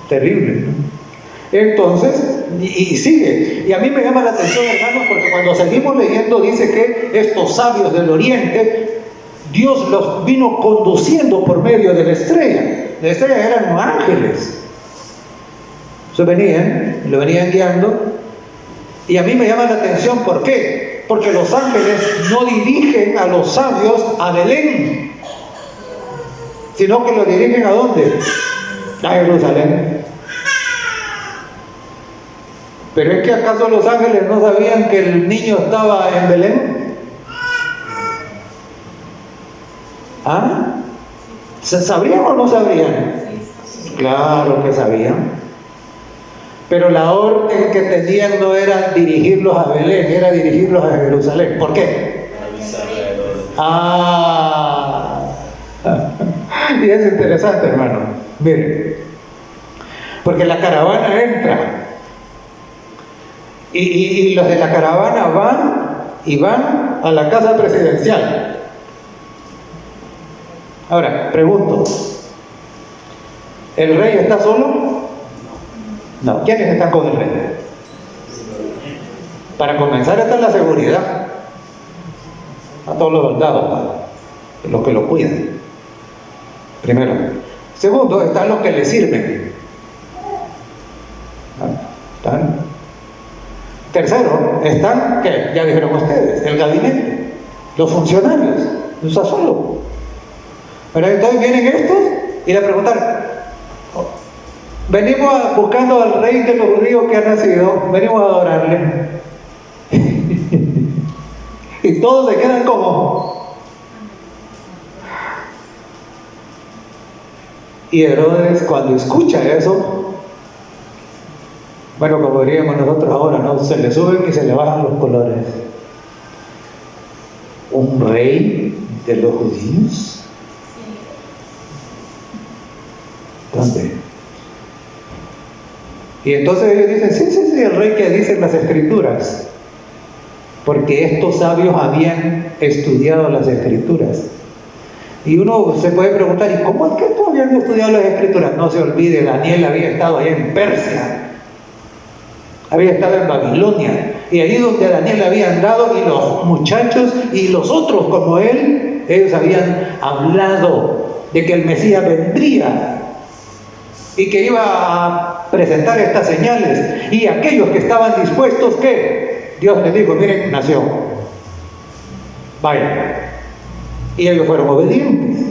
Terrible, ¿no? Entonces, y sigue. Y a mí me llama la atención, hermanos, porque cuando seguimos leyendo dice que estos sabios del oriente, Dios los vino conduciendo por medio de la estrella. Las estrellas eran ángeles. Entonces lo venían guiando. Y a mí me llama la atención, ¿por qué? Porque los ángeles no dirigen a los sabios a Belén, sino que los dirigen ¿a dónde? A Jerusalén. Pero es que ¿acaso los ángeles no sabían que el niño estaba en Belén? ¿Ah? ¿Sabrían o no sabrían? Claro que sabían. Pero la orden que tenían no era dirigirlos a Belén, era dirigirlos a Jerusalén. ¿Por qué? Y es interesante, hermano. Miren, porque la caravana entra y los de la caravana van a la casa presidencial. Ahora, pregunto, ¿el rey está solo? No. ¿Quiénes están con el rey? Para comenzar está la seguridad. A todos los soldados, los que lo cuidan. Primero. Segundo, están los que le sirven. ¿Están? Tercero, están, ¿qué? Ya dijeron ustedes, el gabinete, los funcionarios. No está solo. Pero entonces vienen estos y le preguntan, venimos buscando al rey de los judíos que ha nacido, venimos a adorarle. Y todos se quedan como. Y Herodes, cuando escucha eso, bueno, como diríamos nosotros ahora, ¿no? Se le suben y se le bajan los colores. ¿Un rey de los judíos? ¿Dónde? Y entonces ellos dicen, sí, el rey que dicen las escrituras. Porque estos sabios habían estudiado las escrituras. Y uno se puede preguntar, ¿y cómo es que estos habían estudiado las escrituras? No se olvide, Daniel había estado allá en Persia. Había estado en Babilonia. Y ahí donde Daniel había andado, y los muchachos y los otros como él, ellos habían hablado de que el Mesías vendría y que iba a presentar estas señales, y aquellos que estaban dispuestos, ¿qué? Dios les dijo, miren, nació, vayan, y ellos fueron obedientes.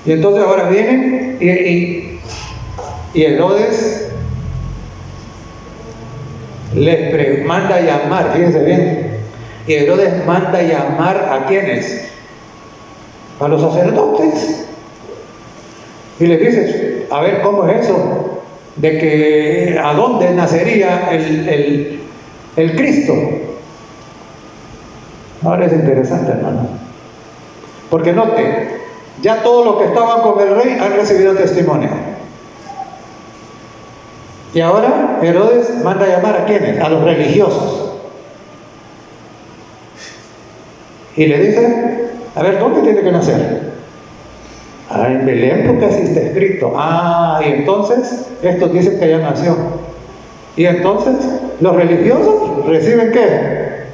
Y entonces ahora vienen y Herodes les manda a llamar, fíjense bien, y Herodes manda a llamar ¿a quiénes? A los sacerdotes, y les dice, a ver, ¿cómo es eso? De que ¿a dónde nacería el Cristo? Ahora es interesante, hermano, porque note, ya todos los que estaban con el rey han recibido testimonio. Y ahora Herodes manda a llamar ¿a quiénes? A los religiosos. Y le dice, a ver, ¿dónde tiene que nacer? Ah, en Belén, porque así está escrito. Ah, y entonces, estos dicen que ya nació. Y entonces, los religiosos reciben ¿qué?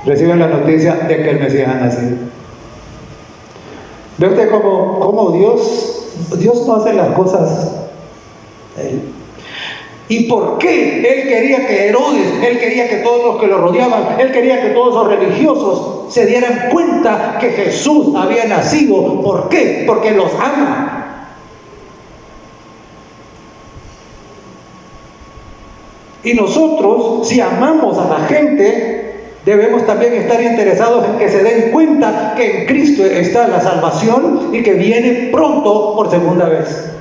Reciben la noticia de que el Mesías ha nacido. ¿Ve usted cómo Dios no hace las cosas? ¿Y por qué Él quería que Herodes, Él quería que todos los que lo rodeaban, Él quería que todos los religiosos se dieran cuenta que Jesús había nacido? ¿Por qué? Porque los ama. Y nosotros, si amamos a la gente, debemos también estar interesados en que se den cuenta que en Cristo está la salvación y que viene pronto por segunda vez.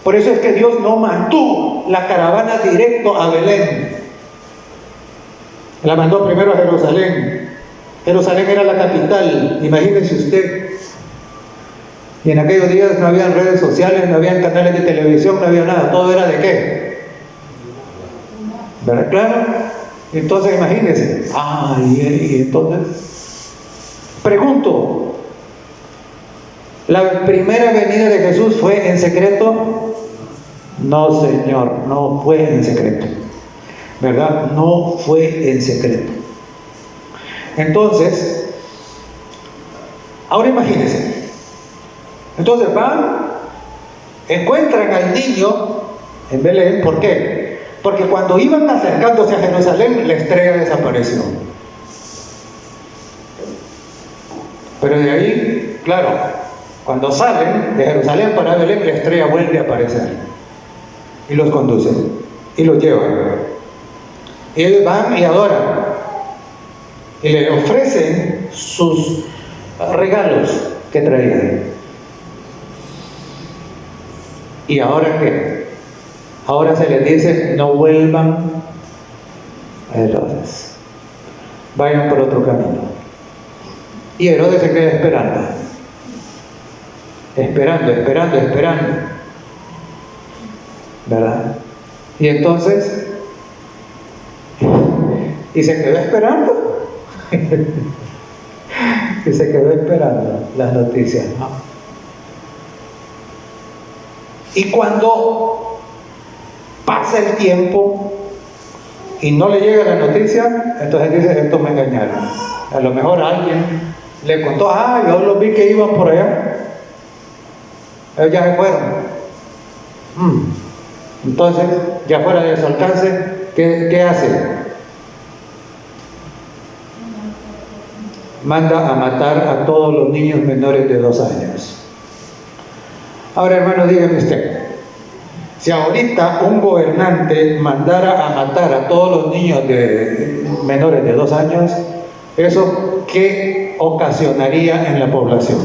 Por eso es que Dios no mandó la caravana directo a Belén. La mandó primero a Jerusalén. Jerusalén era la capital, imagínese usted. Y en aquellos días no habían redes sociales, no habían canales de televisión, no había nada. Todo era ¿de qué? ¿Verdad? Claro. Entonces imagínense. Y entonces pregunto, ¿la primera venida de Jesús fue en secreto? No, Señor, no fue en secreto, ¿verdad? No fue en secreto. Entonces, ahora imagínense. Entonces van, encuentran al niño en Belén. ¿Por qué? Porque cuando iban acercándose a Jerusalén, la estrella desapareció. Pero de ahí, claro, cuando salen de Jerusalén para Belén, la estrella vuelve a aparecer. Y los conducen, y los llevan. Y ellos van y adoran. Y le ofrecen sus regalos que traían. ¿Y ahora qué? Ahora se les dice, no vuelvan a Herodes. Vayan por otro camino. Y Herodes se queda esperando. Esperando. ¿Verdad? Y entonces, y se quedó esperando. Y se quedó esperando las noticias, ¿no? Y cuando pasa el tiempo y no le llega la noticia, entonces dice, estos me engañaron. A lo mejor alguien le contó, yo los vi que iban por allá. Ellos ya se fueron. Entonces, ya fuera de su alcance, ¿qué hace? Manda a matar a todos los niños menores de 2 años. Ahora, hermano, dígame usted, si ahorita un gobernante mandara a matar a todos los niños menores de 2 años, ¿eso qué ocasionaría en la población?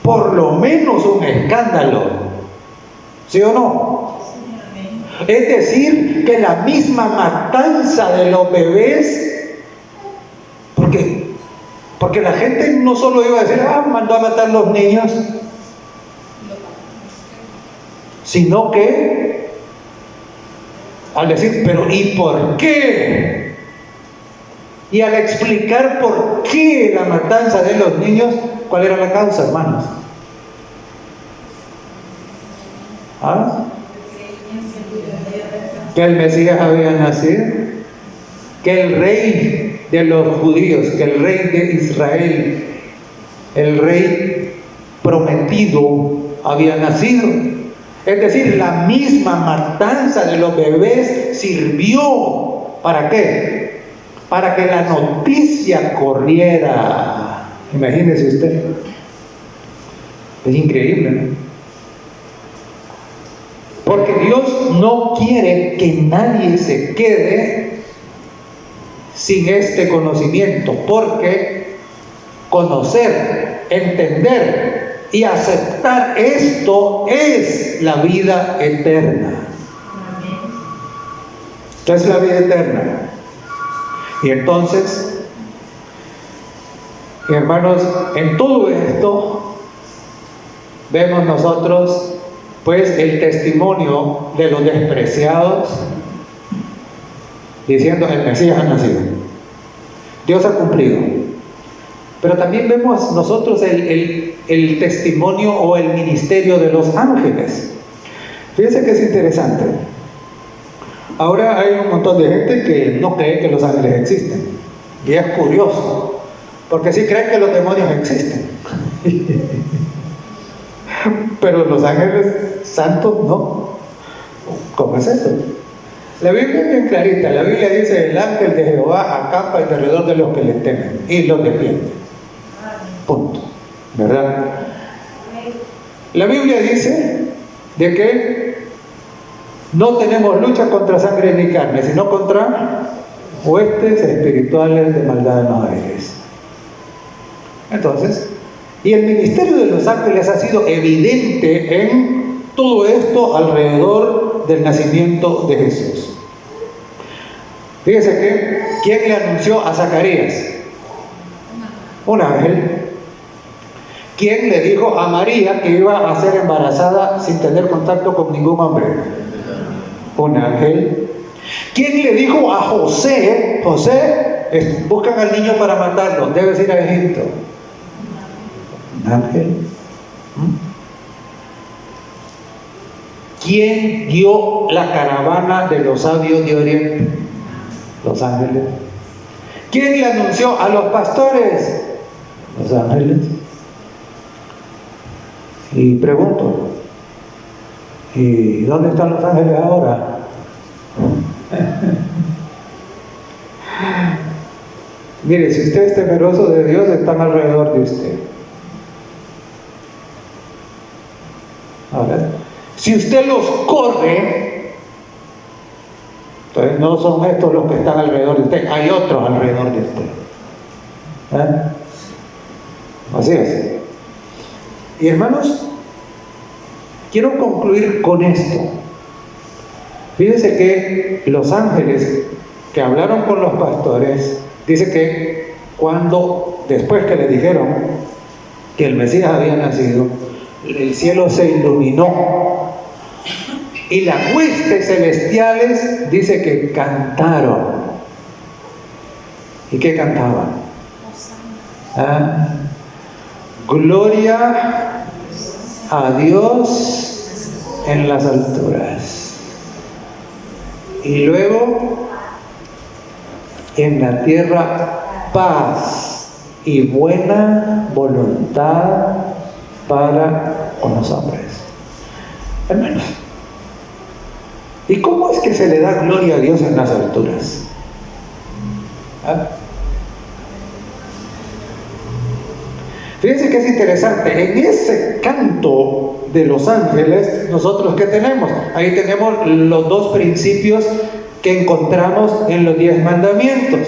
Por lo menos un escándalo, ¿sí o no? Es decir, que la misma matanza de los bebés, porque la gente no solo iba a decir, mandó a matar los niños, sino que al decir, pero ¿y por qué? Y al explicar por qué la matanza de los niños, ¿cuál era la causa, hermanos? Que el Mesías había nacido. que el rey de los judíos, que el rey de Israel, el rey prometido, había nacido. Es decir, la misma matanza de los bebés sirvió, ¿para qué? Para que la noticia corriera. Imagínese usted. Es increíble, ¿no? Porque Dios no quiere que nadie se quede sin este conocimiento, porque conocer, entender y aceptar esto es la vida eterna. Esto es la vida eterna. Y entonces, hermanos, en todo esto vemos nosotros pues el testimonio de los despreciados, diciendo: el Mesías ha nacido, Dios ha cumplido. Pero también vemos nosotros el testimonio o el ministerio de los ángeles. Fíjense que es interesante. Ahora hay un montón de gente que no cree que los ángeles existen, y es curioso, porque sí creen que los demonios existen pero los ángeles santos no. ¿Cómo es eso? La Biblia es bien clarita. La Biblia dice: el ángel de Jehová acampa alrededor de los que le temen y los defiende. Punto. ¿Verdad? La Biblia dice de que no tenemos lucha contra sangre ni carne, sino contra huestes espirituales de maldad en los aires. Entonces, y el ministerio de los ángeles ha sido evidente en todo esto alrededor del nacimiento de Jesús. Fíjese que, ¿quién le anunció a Zacarías? Un ángel. ¿Quién le dijo a María que iba a ser embarazada sin tener contacto con ningún hombre? Un ángel. ¿Quién le dijo a José: José, buscan al niño para matarlo, debes ir a Egipto? Un ángel. ¿Quién guió la caravana de los sabios de Oriente? Los ángeles. ¿Quién le anunció a los pastores? Los ángeles. Y pregunto, ¿y dónde están los ángeles ahora? Mire, si usted es temeroso de Dios, están alrededor de usted. Ahora, si usted los corre, entonces no son estos los que están alrededor de usted, hay otros alrededor de usted. Así es. Y hermanos, quiero concluir con esto. Fíjense que los ángeles que hablaron con los pastores, dice que después que le dijeron que el Mesías había nacido, el cielo se iluminó y las huestes celestiales, dice que cantaron. ¿Y qué cantaban? Gloria a Dios en las alturas, y luego en la tierra paz y buena voluntad para con los hombres. Hermanos, ¿y cómo es que se le da gloria a Dios en las alturas? Fíjense que es interesante. En ese canto de los ángeles, nosotros ¿qué tenemos? Ahí tenemos los dos principios que encontramos en los 10 mandamientos.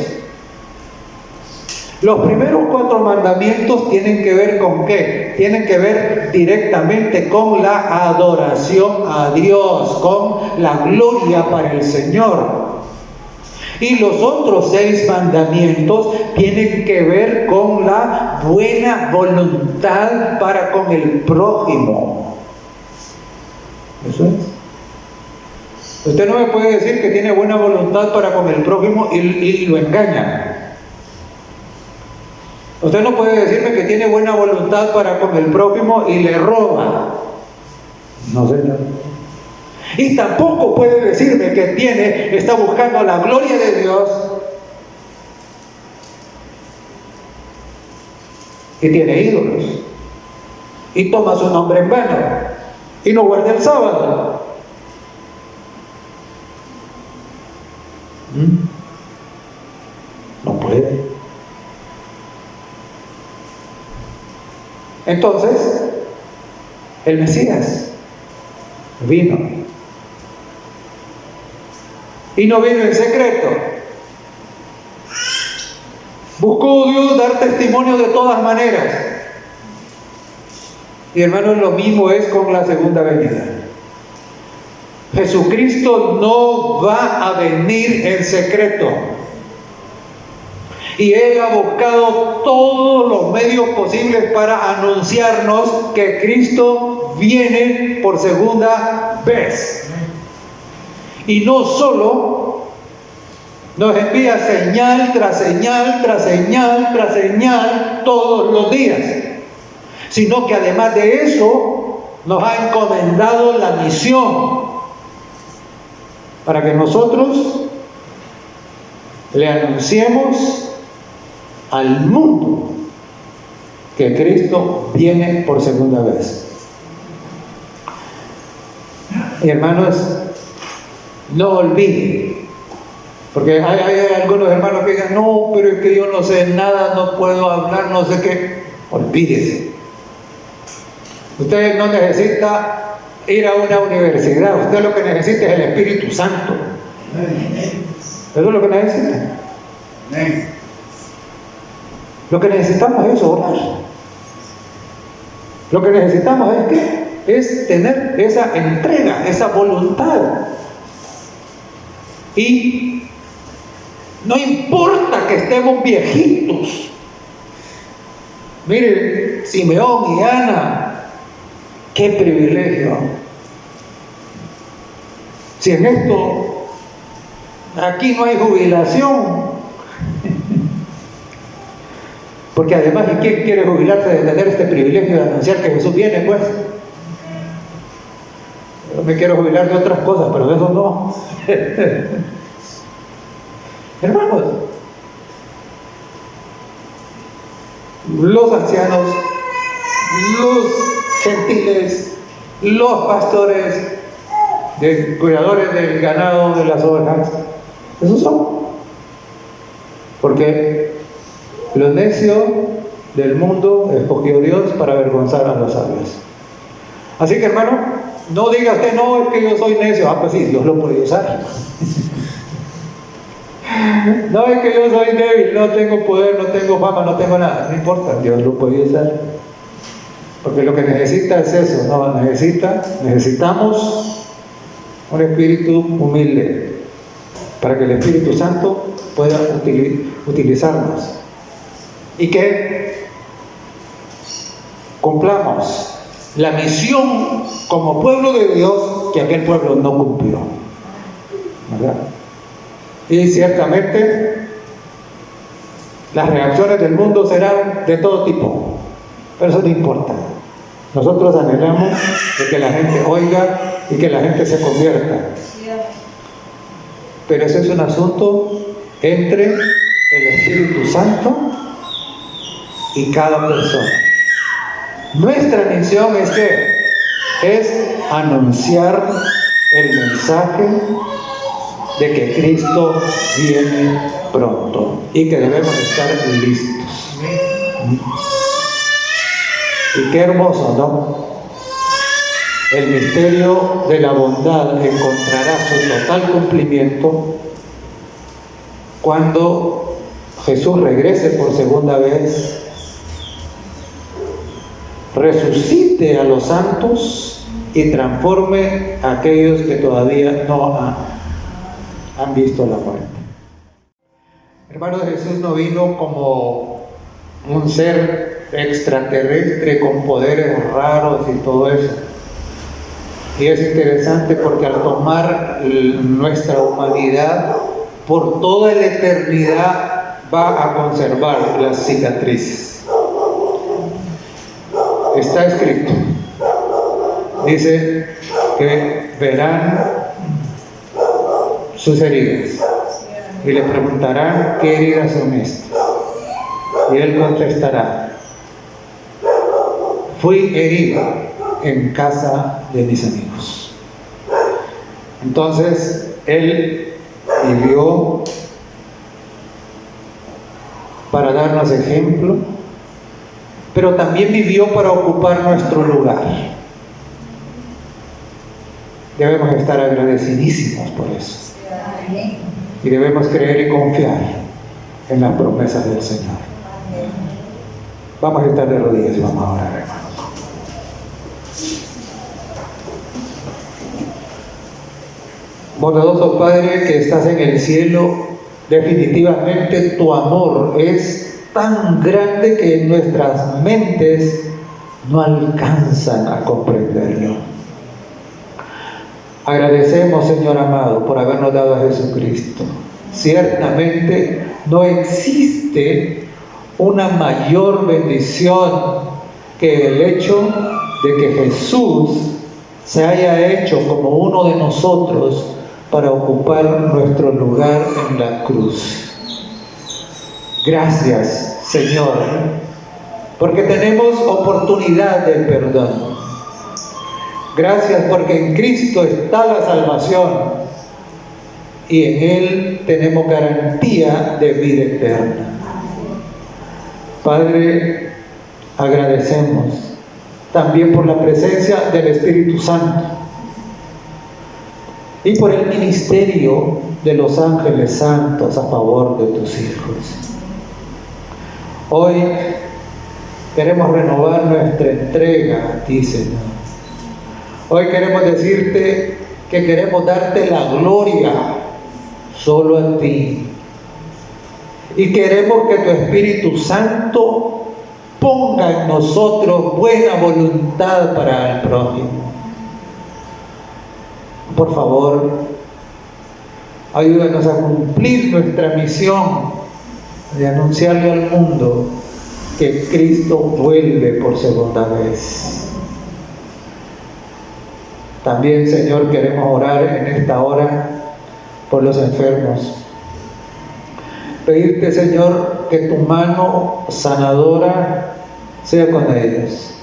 Los primeros 4 mandamientos tienen que ver con ¿qué? Tienen que ver directamente con la adoración a Dios, con la gloria para el Señor. Y los otros 6 mandamientos tienen que ver con la buena voluntad para con el prójimo. Eso es. Usted no me puede decir que tiene buena voluntad para con el prójimo y lo engaña. Usted no puede decirme que tiene buena voluntad para con el prójimo y le roba. No, señor. Y tampoco puede decirme que está buscando la gloria de Dios y tiene ídolos y toma su nombre en vano y no guarda el sábado. No puede. Entonces, el Mesías vino. Y no vino en secreto. Buscó Dios dar testimonio de todas maneras. Y hermanos, lo mismo es con la segunda venida. Jesucristo no va a venir en secreto. Y Él ha buscado todos los medios posibles para anunciarnos que Cristo viene por segunda vez. Y no solo nos envía señal tras señal, tras señal, tras señal todos los días, sino que además de eso nos ha encomendado la misión para que nosotros le anunciemos al mundo que Cristo viene por segunda vez. Y hermanos, no olviden, porque hay algunos hermanos que dicen, no, pero es que yo no sé nada, no puedo hablar, no sé qué. Olvídese. Usted no necesita ir a una universidad, usted lo que necesita es el Espíritu Santo. Eso es lo que necesita. Lo que necesitamos es orar. Lo que necesitamos es ¿qué? Es tener esa entrega, esa voluntad. Y no importa que estemos viejitos. Miren, Simeón y Ana, qué privilegio. Si en esto, aquí no hay jubilación. Porque además, ¿quién quiere jubilarse de tener este privilegio de anunciar que Jesús viene, pues? Yo me quiero jubilar de otras cosas, pero de eso no. Hermanos, los ancianos, los gentiles, los pastores, cuidadores del ganado, de las ovejas, esos son. Porque los necios del mundo escogió Dios para avergonzar a los sabios. Así que, hermano, no diga usted, no, es que yo soy necio. Ah, pues sí, Dios lo puede usar. No, es que yo soy débil, no tengo poder, no tengo fama, no tengo nada. No importa, Dios lo puede usar. Porque lo que necesita es eso, no, necesitamos un espíritu humilde para que el Espíritu Santo pueda utilizarnos y que cumplamos la misión como pueblo de Dios que aquel pueblo no cumplió, ¿verdad? Y ciertamente las reacciones del mundo serán de todo tipo, pero eso no importa. Nosotros anhelamos de que la gente oiga y que la gente se convierta, pero ese es un asunto entre el Espíritu Santo y cada persona. Nuestra misión es anunciar el mensaje de que Cristo viene pronto y que debemos estar listos. Y qué hermoso, ¿no? El misterio de la bondad encontrará su total cumplimiento cuando Jesús regrese por segunda vez, resucite a los santos y transforme a aquellos que todavía no han visto la muerte. Hermanos, Jesús no vino como un ser extraterrestre con poderes raros y todo eso. Y es interesante porque al tomar nuestra humanidad, por toda la eternidad va a conservar las cicatrices. Está escrito, dice que verán sus heridas y le preguntarán qué heridas son estas, y él contestará, fui herido en casa de mis amigos. Entonces, Él vivió para darnos ejemplo, pero también vivió para ocupar nuestro lugar. Debemos estar agradecidísimos por eso. Y debemos creer y confiar en las promesas del Señor. Vamos a estar de rodillas y vamos a orar, hermanos. Bondadoso Padre que estás en el cielo, definitivamente tu amor es tan grande que nuestras mentes no alcanzan a comprenderlo. Agradecemos, Señor amado, por habernos dado a Jesucristo. Ciertamente no existe una mayor bendición que el hecho de que Jesús se haya hecho como uno de nosotros para ocupar nuestro lugar en la cruz. Gracias, Señor, porque tenemos oportunidad del perdón. Gracias porque en Cristo está la salvación y en Él tenemos garantía de vida eterna. Padre, agradecemos también por la presencia del Espíritu Santo y por el ministerio de los ángeles santos a favor de tus hijos. Hoy queremos renovar nuestra entrega a ti, Señor. Hoy queremos decirte que queremos darte la gloria solo a ti. Y queremos que tu Espíritu Santo ponga en nosotros buena voluntad para el prójimo. Por favor, ayúdanos a cumplir nuestra misión de anunciarle al mundo que Cristo vuelve por segunda vez. También, Señor, queremos orar en esta hora por los enfermos. Pedirte, Señor, que tu mano sanadora sea con ellos,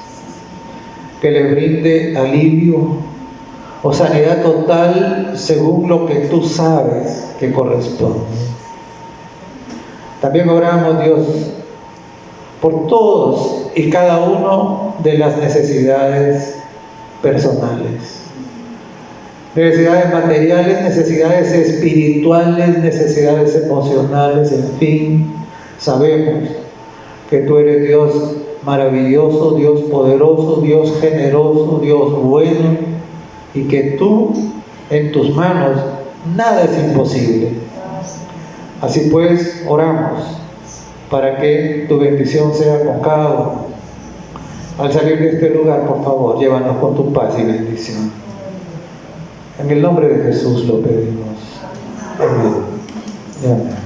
que les brinde alivio o sanidad total según lo que tú sabes que corresponde. También oramos, Dios, por todos y cada uno de las necesidades personales. Necesidades materiales, necesidades espirituales, necesidades emocionales, en fin, sabemos que tú eres Dios maravilloso, Dios poderoso, Dios generoso, Dios bueno, y que tú, en tus manos, nada es imposible. Así pues, oramos para que tu bendición sea con cada uno. Al salir de este lugar, por favor, llévanos con tu paz y bendición. En el nombre de Jesús lo pedimos. Amén. Amén.